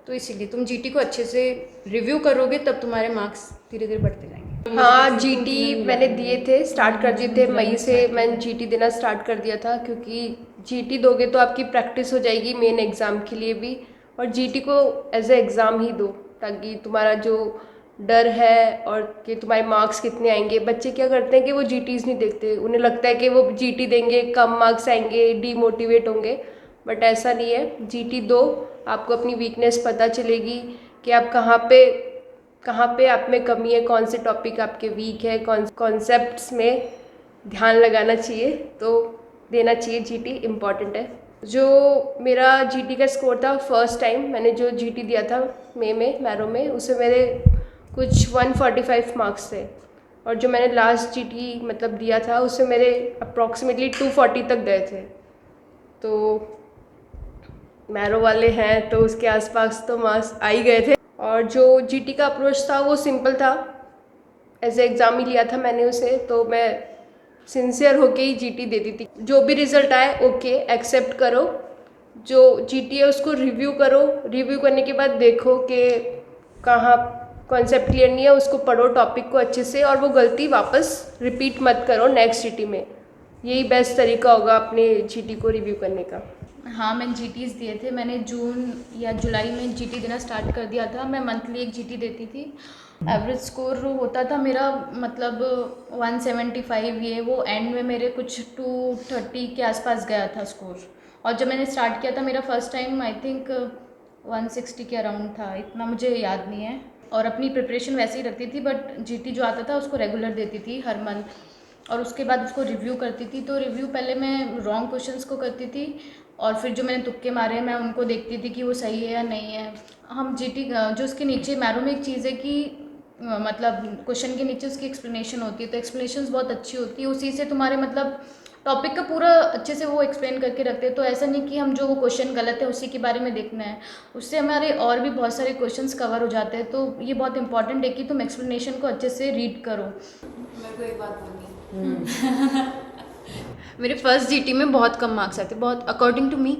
तो इसीलिए तुम जीटी को अच्छे से रिव्यू करोगे तब तुम्हारे मार्क्स धीरे धीरे बढ़ते जाएंगे। हाँ जीटी मैंने दिए थे, स्टार्ट कर दिए थे मई से मैंने जीटी देना स्टार्ट कर दिया था, क्योंकि जीटी दोगे तो आपकी प्रैक्टिस हो जाएगी मेन एग्ज़ाम के लिए भी, और जीटी को एज ए एग्ज़ाम ही दो ताकि तुम्हारा जो डर है और कि तुम्हारे मार्क्स कितने आएंगे। बच्चे क्या करते हैं कि वो जीटीज़ नहीं देखते, उन्हें लगता है कि वो जीटी देंगे कम मार्क्स आएंगे, डीमोटिवेट होंगे, बट ऐसा नहीं है। जीटी दो, आपको अपनी वीकनेस पता चलेगी कि आप कहाँ पे आप में कमी है, कौन से टॉपिक आपके वीक है, कौन कॉन्सेप्ट्स में ध्यान लगाना चाहिए, तो देना चाहिए। जीटी इम्पॉर्टेंट है। जो मेरा जीटी का स्कोर था फर्स्ट टाइम मैंने जो जीटी दिया था मई में मैरो में, उसमें मेरे कुछ 145 मार्क्स थे, और जो मैंने लास्ट जीटी मतलब दिया था उसमें मेरे अप्रॉक्सीमेटली 240 तक गए थे। तो मैरो वाले हैं तो उसके आसपास तो मार्क्स आ ही गए थे। और जो जीटी का अप्रोच था वो सिंपल था, एज ए एग्ज़ाम ही लिया था मैंने उसे, तो मैं सिंसियर होके ही जीटी देती थी। जो भी रिज़ल्ट आए ओके एक्सेप्ट करो, जो जीटी है उसको रिव्यू करो, रिव्यू करने के बाद देखो कि कहाँ कॉन्सेप्ट क्लियर नहीं है, उसको पढ़ो टॉपिक को अच्छे से, और वो गलती वापस रिपीट मत करो नेक्स्ट जीटी में। यही बेस्ट तरीका होगा अपने जीटी को रिव्यू करने का। हाँ मैंने जीटीज़ दिए थे, मैंने जून या जुलाई में जीटी देना स्टार्ट कर दिया था। मैं मंथली एक जीटी देती थी। एवरेज स्कोर होता था मेरा मतलब 175, ये वो एंड में मेरे कुछ 230 के आसपास गया था स्कोर। और जब मैंने स्टार्ट किया था मेरा फर्स्ट टाइम आई थिंक 160 के अराउंड था, इतना मुझे याद नहीं है। और अपनी प्रिपरेशन वैसे ही रखती थी, बट जीटी जो आता था उसको रेगुलर देती थी हर मंथ, और उसके बाद उसको रिव्यू करती थी। तो रिव्यू पहले मैं रॉन्ग क्वेश्चंस को करती थी, और फिर जो मैंने तुक्के मारे हैं मैं उनको देखती थी कि वो सही है या नहीं है। हम जीटी जो उसके नीचे मैरो में एक चीज़ है कि मतलब क्वेश्चन के नीचे उसकी एक्सप्लेनेशन होती है, तो एक्सप्लेनेशन बहुत अच्छी होती है, उसी से तुम्हारे मतलब टॉपिक का पूरा अच्छे से वो एक्सप्लेन करके रखते हैं। तो ऐसा नहीं कि हम जो वो क्वेश्चन गलत है उसी के बारे में देखना है, उससे हमारे और भी बहुत सारे क्वेश्चंस कवर हो जाते हैं। तो ये बहुत इंपॉर्टेंट है कि तुम एक्सप्लेनेशन को अच्छे से रीड करो। मेरे को एक बात बोलनी मेरे फर्स्ट जीटी में बहुत कम मार्क्स आए थे, बहुत अकॉर्डिंग टू मी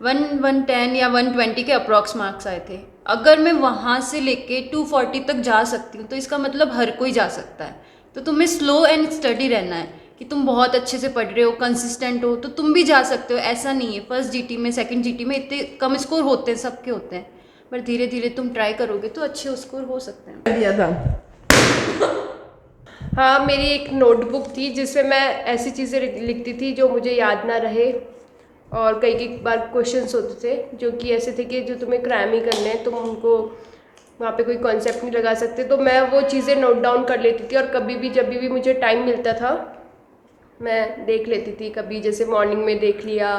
110 या 120 के अप्रॉक्स मार्क्स आए थे। अगर मैं वहाँ से लेके 240 तक जा सकती हूँ तो इसका मतलब हर कोई जा सकता है। तो तुम्हें स्लो एंड स्टडी रहना है कि तुम बहुत अच्छे से पढ़ रहे हो, कंसिस्टेंट हो, तो तुम भी जा सकते हो। ऐसा नहीं है फर्स्ट जीटी में सेकंड जीटी में इतने कम स्कोर होते हैं, सबके होते हैं, पर धीरे धीरे तुम ट्राई करोगे तो अच्छे स्कोर हो सकते हैं। दिया था। हाँ मेरी एक नोटबुक थी जिसमें मैं ऐसी चीज़ें लिखती थी जो मुझे याद ना रहे, और कई बार क्वेश्चंस होते थे जो कि ऐसे थे कि जो तुम्हें क्रैम ही करने हैं, तुम उनको वहाँ पे कोई कॉन्सेप्ट नहीं लगा सकते। तो मैं वो चीज़ें नोट डाउन कर लेती थी, और कभी भी जब भी मुझे टाइम मिलता था मैं देख लेती थी। कभी जैसे मॉर्निंग में देख लिया,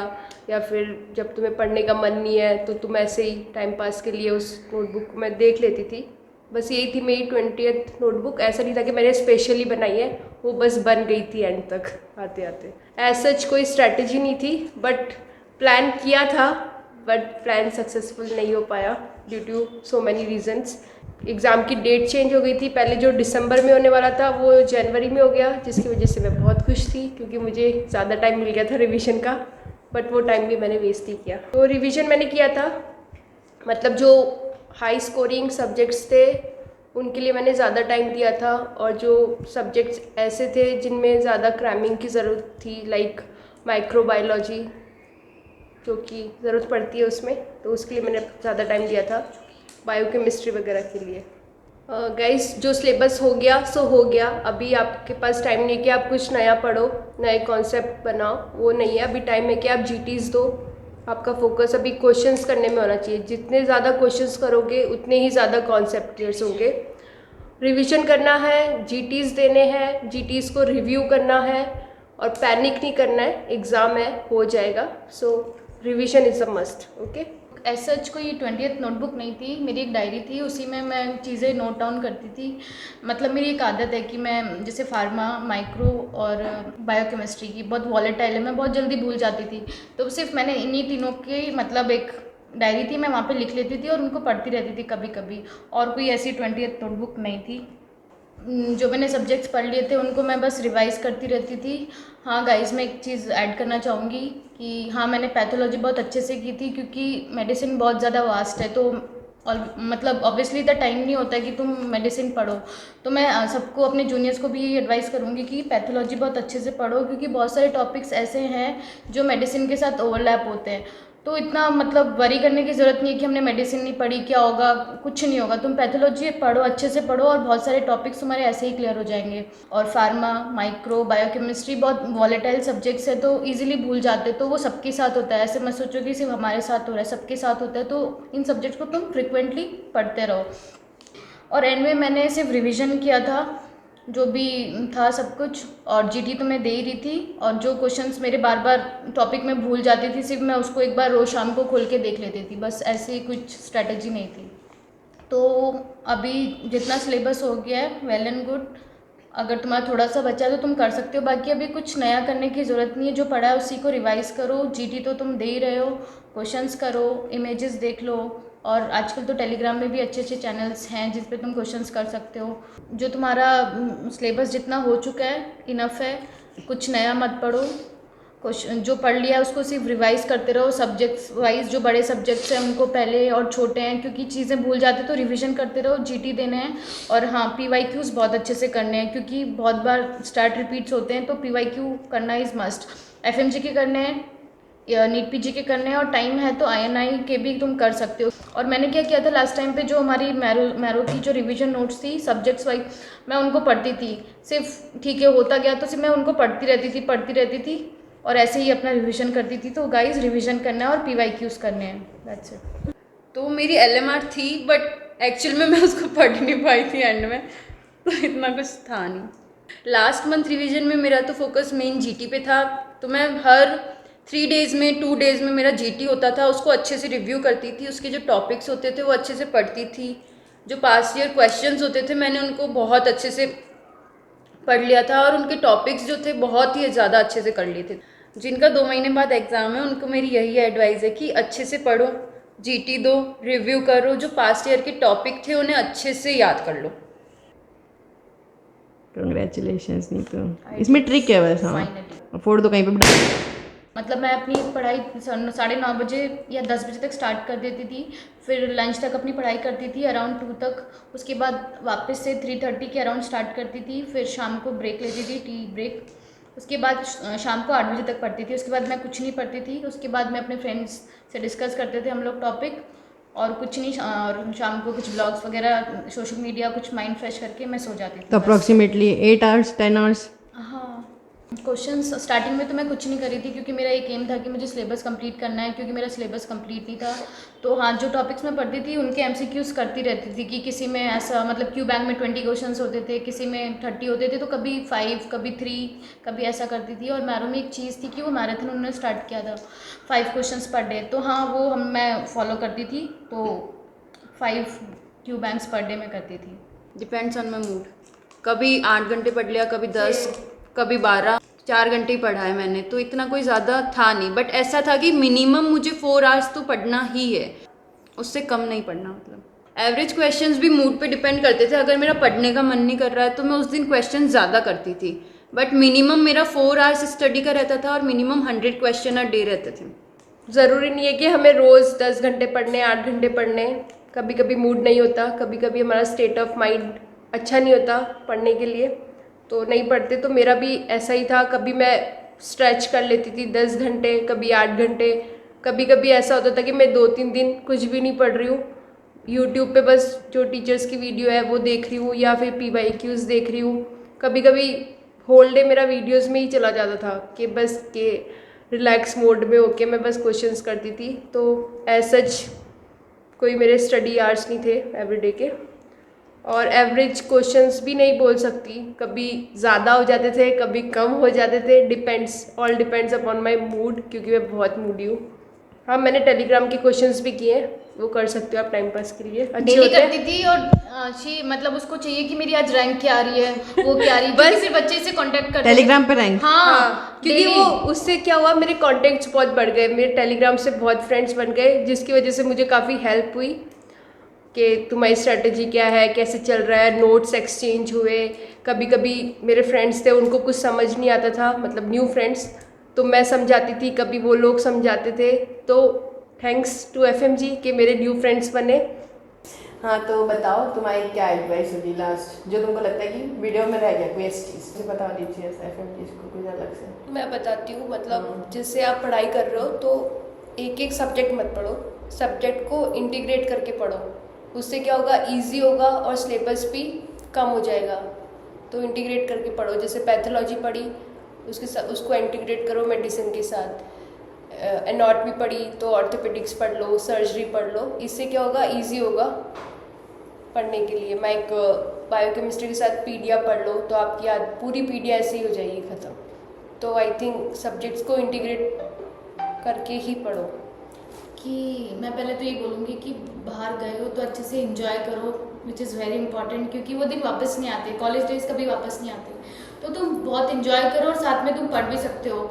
या फिर जब तुम्हें पढ़ने का मन नहीं है तो तुम ऐसे ही टाइम पास के लिए उस नोटबुक को मैं देख लेती थी। बस यही थी मेरी 20th नोटबुक। ऐसा नहीं था कि मैंने स्पेशली बनाई है, वो बस बन गई थी एंड तक आते आते। एज सच कोई स्ट्रैटेजी नहीं थी, बट प्लान किया था, बट प्लान सक्सेसफुल नहीं हो पाया due to so many reasons. Exam की डेट चेंज हो गई थी, पहले जो दिसंबर में होने वाला था वो जनवरी में हो गया, जिसकी वजह से मैं बहुत खुश थी क्योंकि मुझे ज़्यादा टाइम मिल गया था रिवीजन का। बट वो टाइम भी मैंने वेस्ट ही किया। तो रिवीजन मैंने किया था, मतलब जो हाई स्कोरिंग सब्जेक्ट्स थे उनके लिए मैंने ज़्यादा टाइम दिया था, और जो सब्जेक्ट्स ऐसे थे जिनमें ज़्यादा क्रैमिंग की ज़रूरत थी, लाइक माइक्रोबायोलॉजी जो कि ज़रूरत पड़ती है उसमें, तो उसके लिए मैंने ज़्यादा टाइम दिया था। बायोकेमिस्ट्री वगैरह के लिए गाइस जो सिलेबस हो गया सो हो गया। अभी आपके पास टाइम नहीं है कि आप कुछ नया पढ़ो, नए कॉन्सेप्ट बनाओ, वो नहीं है। अभी टाइम है कि आप जीटीज़ दो। आपका फोकस अभी क्वेश्चंस करने में होना चाहिए। जितने ज़्यादा क्वेश्चंस करोगे उतने ही ज़्यादा कॉन्सेप्ट क्लियर होंगे। रिवीजन करना है, जीटीज़ देने हैं, जीटीज़ को रिव्यू करना है, और पैनिक नहीं करना है। एग्ज़ाम है, हो जाएगा। So revision is a must. Okay, as such कोई 20th नोटबुक नहीं थी, मेरी एक डायरी थी, उसी में मैं चीज़ें नोट डाउन करती थी। मतलब मेरी एक आदत है कि मैं जैसे फार्मा, माइक्रो और बायोकेमिस्ट्री की बहुत वॉलेटाइल है, मैं बहुत जल्दी भूल जाती थी। तो सिर्फ मैंने इन्हीं तीनों की मतलब एक डायरी थी, मैं वहाँ पे लिख लेती थी और उनको पढ़ती रहती थी कभी कभी। और कोई ऐसी 20th नोटबुक नहीं थी। जो मैंने सब्जेक्ट्स पढ़ लिए थे उनको मैं बस रिवाइज़ करती रहती थी। हाँ गाइस, मैं एक चीज़ ऐड करना चाहूँगी कि हाँ, मैंने पैथोलॉजी बहुत अच्छे से की थी, क्योंकि मेडिसिन बहुत ज़्यादा वास्ट है। तो और मतलब ऑब्वियसली इतना टाइम नहीं होता है कि तुम मेडिसिन पढ़ो। तो मैं सबको, अपने जूनियर्स को भी ये एडवाइस करूँगी कि पैथोलॉजी बहुत अच्छे से पढ़ो, क्योंकि बहुत सारे टॉपिक्स ऐसे हैं जो मेडिसिन के साथ ओवरलैप होते हैं। तो इतना मतलब वरी करने की ज़रूरत नहीं है कि हमने मेडिसिन नहीं पढ़ी, क्या होगा, कुछ नहीं होगा। तुम पैथोलॉजी पढ़ो, अच्छे से पढ़ो, और बहुत सारे टॉपिक्स तुम्हारे ऐसे ही क्लियर हो जाएंगे। और फार्मा, माइक्रो, बायोकेमिस्ट्री बहुत वॉलेटाइल सब्जेक्ट्स है, तो इजीली भूल जाते, तो वो सबके साथ होता है। ऐसे मत सोचो कि सिर्फ हमारे साथ हो रहा है, सबके साथ होता है। तो इन सब्जेक्ट्स को तुम फ्रिक्वेंटली पढ़ते रहो। और एंड में मैंने सिर्फ रिविज़न किया था, जो भी था सब कुछ, और जीटी तो मैं दे ही रही थी। और जो क्वेश्चंस मेरे बार बार टॉपिक में भूल जाती थी, सिर्फ मैं उसको एक बार रोज़ शाम को खोल के देख लेती थी, बस ऐसे ही कुछ स्ट्रैटेजी नहीं थी। तो अभी जितना सिलेबस हो गया है, वेल एंड गुड। अगर तुम्हारा थोड़ा सा बचा है तो तुम कर सकते हो, बाकी अभी कुछ नया करने की ज़रूरत नहीं है। जो पढ़ा है उसी को रिवाइज़ करो। जीटी तो तुम दे ही रहे हो, क्वेश्चंस करो, इमेजेस देख लो। और आजकल तो टेलीग्राम में भी अच्छे अच्छे चैनल्स हैं जिस पे तुम क्वेश्चंस कर सकते हो। जो तुम्हारा सिलेबस जितना हो चुका है इनफ है, कुछ नया मत पढ़ो। क्वेश्चन जो पढ़ लिया है उसको सिर्फ रिवाइज करते रहो। सब्जेक्ट्स वाइज जो बड़े सब्जेक्ट्स हैं उनको पहले, और छोटे हैं क्योंकि चीज़ें भूल जाते तो रिवीजन करते रहो। जीटी देने हैं, और हाँ, पीवाईक्यूज़ बहुत अच्छे से करने हैं, क्योंकि बहुत बार स्टार्ट रिपीट्स होते हैं, तो पीवाईक्यू करना इज़ मस्ट। एफएमजी के करने हैं, नीट पीजी के करने हैं, और टाइम है तो आईएनआई के भी तुम कर सकते हो। और मैंने क्या किया था लास्ट टाइम पे, जो हमारी मैरो की जो रिवीजन नोट्स थी सब्जेक्ट्स वाइज, मैं उनको पढ़ती थी सिर्फ। ठीक है, होता गया तो सिर्फ मैं उनको पढ़ती रहती थी और ऐसे ही अपना रिवीजन करती थी। तो गाइज, रिवीजन करना है और पीवाईक्यूज़ करने हैं, दैट्स इट। तो मेरी एलएमआर थी, बट एक्चुअल में मैं उसको पढ़ नहीं पाई थी एंड में, तो इतना कुछ था नहीं। लास्ट मंथ रिवीजन में मेरा तो फोकस मेन जीटी पे था, तो मैं हर 3 डेज़ में 2 डेज़ में मेरा जीटी होता था, उसको अच्छे से रिव्यू करती थी। उसके जो टॉपिक्स होते थे वो अच्छे से पढ़ती थी। जो पास्ट ईयर क्वेश्चंस होते थे मैंने उनको बहुत अच्छे से पढ़ लिया था, और उनके टॉपिक्स जो थे बहुत ही ज़्यादा अच्छे से कर लिए थे। जिनका 2 महीने बाद एग्ज़ाम है उनको मेरी यही एडवाइस है कि अच्छे से पढ़ो, जीटी दो, रिव्यू करो, जो पास्ट ईयर के टॉपिक थे उन्हें अच्छे से याद कर लो। कंग्रेचुलेशंस। नहीं तो इसमें ट्रिक है वैसा, फाइनली फोड़ दो कहीं पे। मतलब मैं अपनी पढ़ाई 9:30 बजे या 10 बजे तक स्टार्ट कर देती थी, फिर लंच तक अपनी पढ़ाई करती थी अराउंड 2 तक। उसके बाद वापस से 3:30 के अराउंड स्टार्ट करती थी, फिर शाम को ब्रेक लेती थी, टी ब्रेक। उसके बाद शाम को 8 बजे तक पढ़ती थी। उसके बाद मैं कुछ नहीं पढ़ती थी। उसके बाद मैं अपने फ्रेंड्स से डिस्कस करते थे हम लोग टॉपिक, और कुछ नहीं। और शाम को कुछ ब्लॉग्स वगैरह, सोशल मीडिया, कुछ माइंड फ्रेश करके मैं सो जाती थी। तो अप्रॉक्सीमेटली 8 आवर्स 10 आवर्स। हाँ, क्वेश्चंस स्टार्टिंग में तो मैं कुछ नहीं करी थी क्योंकि मेरा एक एम था कि मुझे सिलेबस कंप्लीट करना है, क्योंकि मेरा सिलेबस कंप्लीट नहीं था। तो हाँ, जो टॉपिक्स मैं पढ़ती थी उनके एमसीक्यूज़ करती रहती थी कि किसी में ऐसा मतलब क्यू बैंक में 20 क्वेश्चंस होते थे, किसी में 30 होते थे, तो कभी 5 कभी 3 कभी ऐसा करती थी। और मैरो में एक चीज़ थी कि वो मैराथन उन्होंने स्टार्ट किया था 5 क्वेश्चंस पर डे, तो हाँ वो मैं फॉलो करती थी। तो 5 क्यू बैंक्स पर डे मैं करती थी। Depends on my mood. कभी 8 घंटे पढ़ लिया, कभी 10, कभी 12, 4 घंटे ही पढ़ा है मैंने, तो इतना कोई ज़्यादा था नहीं। बट ऐसा था कि मिनिमम मुझे 4 आवर्स तो पढ़ना ही है, उससे कम नहीं पढ़ना। मतलब एवरेज क्वेश्चंस भी मूड पे डिपेंड करते थे। अगर मेरा पढ़ने का मन नहीं कर रहा है तो मैं उस दिन क्वेश्चन ज़्यादा करती थी, बट मिनिमम मेरा 4 आवर्स स्टडी का रहता था और मिनिमम 100 क्वेश्चन अ डे रहते थे। ज़रूरी नहीं है कि हमें रोज़ 10 घंटे पढ़ने, 8 घंटे पढ़ने। कभी कभी मूड नहीं होता, कभी कभी हमारा स्टेट ऑफ माइंड अच्छा नहीं होता पढ़ने के लिए, तो नहीं पढ़ते। तो मेरा भी ऐसा ही था, कभी मैं स्ट्रेच कर लेती थी 10 घंटे, कभी 8 घंटे। कभी कभी ऐसा होता था कि मैं 2-3 दिन कुछ भी नहीं पढ़ रही हूँ, यूट्यूब पे बस जो टीचर्स की वीडियो है वो देख रही हूँ या फिर PYQs देख रही हूँ। कभी कभी होल डे मेरा वीडियोस में ही चला जाता था कि बस के रिलैक्स मोड में होके मैं बस क्वेश्चंस करती थी। तो एज सच कोई मेरे स्टडी आवर्स नहीं थे एवरीडे के, और एवरेज क्वेश्चंस भी नहीं बोल सकती, कभी ज़्यादा हो जाते थे, कभी कम हो जाते थे। All depends upon my mood, क्योंकि मैं बहुत मूडी हूँ। हाँ, मैंने टेलीग्राम के क्वेश्चंस भी किए हैं, वो कर सकते हो आप टाइम पास के लिए, अच्छे डेली होते हैं। करती थी। और मतलब उसको चाहिए कि मेरी आज रैंक क्या आ रही है, वो क्या आ रही है, बस फिर बच्चे से कांटेक्ट करते टेलीग्राम पे रैंक। हाँ, क्योंकि daily। वो उससे क्या हुआ, मेरे कॉन्टेक्ट्स बहुत बढ़ गए, मेरे टेलीग्राम से बहुत फ्रेंड्स बन गए, जिसकी वजह से मुझे काफ़ी हेल्प हुई कि तुम्हारी स्ट्रेटजी क्या है, कैसे चल रहा है। नोट्स एक्सचेंज हुए। कभी कभी मेरे फ्रेंड्स थे, उनको कुछ समझ नहीं आता था, मतलब न्यू फ्रेंड्स, तो मैं समझाती थी, कभी वो लोग समझाते थे। तो थैंक्स टू FMG के मेरे न्यू फ्रेंड्स बने। हाँ, तो बताओ तुम्हारी क्या एडवाइस होगी लास्ट, जो तुमको लगता है कि वीडियो में रह गया कोई ऐसी चीज़, मुझे बता दीजिए FMG को कुछ अलग से। मैं बताती हूँ, मतलब जिससे आप पढ़ाई कर रहे हो तो एक एक सब्जेक्ट मत पढ़ो, सब्जेक्ट को इंटीग्रेट करके पढ़ो। उससे क्या होगा, इजी होगा और सिलेबस भी कम हो जाएगा। तो इंटीग्रेट करके पढ़ो, जैसे पैथोलॉजी पढ़ी उसको इंटीग्रेट करो मेडिसिन के साथ। एनाटॉमी पढ़ी तो ऑर्थोपेडिक्स पढ़ लो, सर्जरी पढ़ लो। इससे क्या होगा, इजी होगा पढ़ने के लिए। मैं एक बायोकेमिस्ट्री के साथ पीडिया पढ़ लो तो आपकी पूरी पीडिया ऐसे ही हो जाएगी ख़त्म। तो आई थिंक सब्जेक्ट्स को इंटीग्रेट करके ही पढ़ो। कि मैं पहले तो ये बोलूँगी कि बाहर गए हो तो अच्छे से एंजॉय करो, विच इज़ वेरी इंपॉर्टेंट, क्योंकि वो दिन वापस नहीं आते, कॉलेज डेज कभी वापस नहीं आते। तो तुम बहुत एंजॉय करो और साथ में तुम पढ़ भी सकते हो।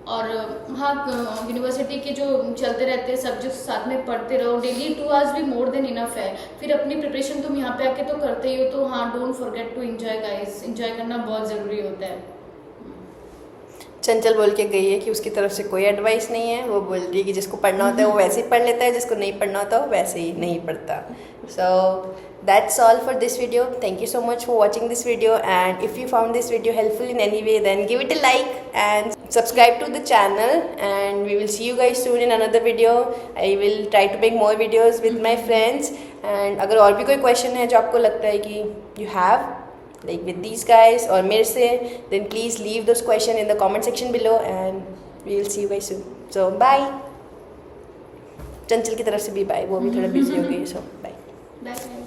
और हाँ, यूनिवर्सिटी के जो चलते रहते हैं सब्जेक्ट्स साथ में पढ़ते रहो डेली। 2 आवर्स भी मोर देन इनफ है। फिर अपनी प्रिपरेशन तुम यहाँ पे आके तो करते ही हो, तो हाँ, don't forget to enjoy guys. Enjoy करना बहुत ज़रूरी होता है। चंचल बोल के गई है कि उसकी तरफ से कोई एडवाइस नहीं है, वो बोल रही है कि जिसको पढ़ना होता है वो वैसे ही पढ़ लेता है, जिसको नहीं पढ़ना होता वो वैसे ही नहीं पढ़ता। सो that's all for this video. Thank you so much for watching this video, and if you found this video helpful in any way, then give it a like and subscribe to the channel, and we will see you guys soon in another video. I will try to make more videos with my friends, and अगर और भी कोई question है जो आपको लगता है कि you have like with these guys or मेरे से, then please leave those question in the comment section below, and we will see you guys soon. So bye. चंचल की तरफ से भी bye, वो भी थोड़ा busy हो गई, so bye. बाय।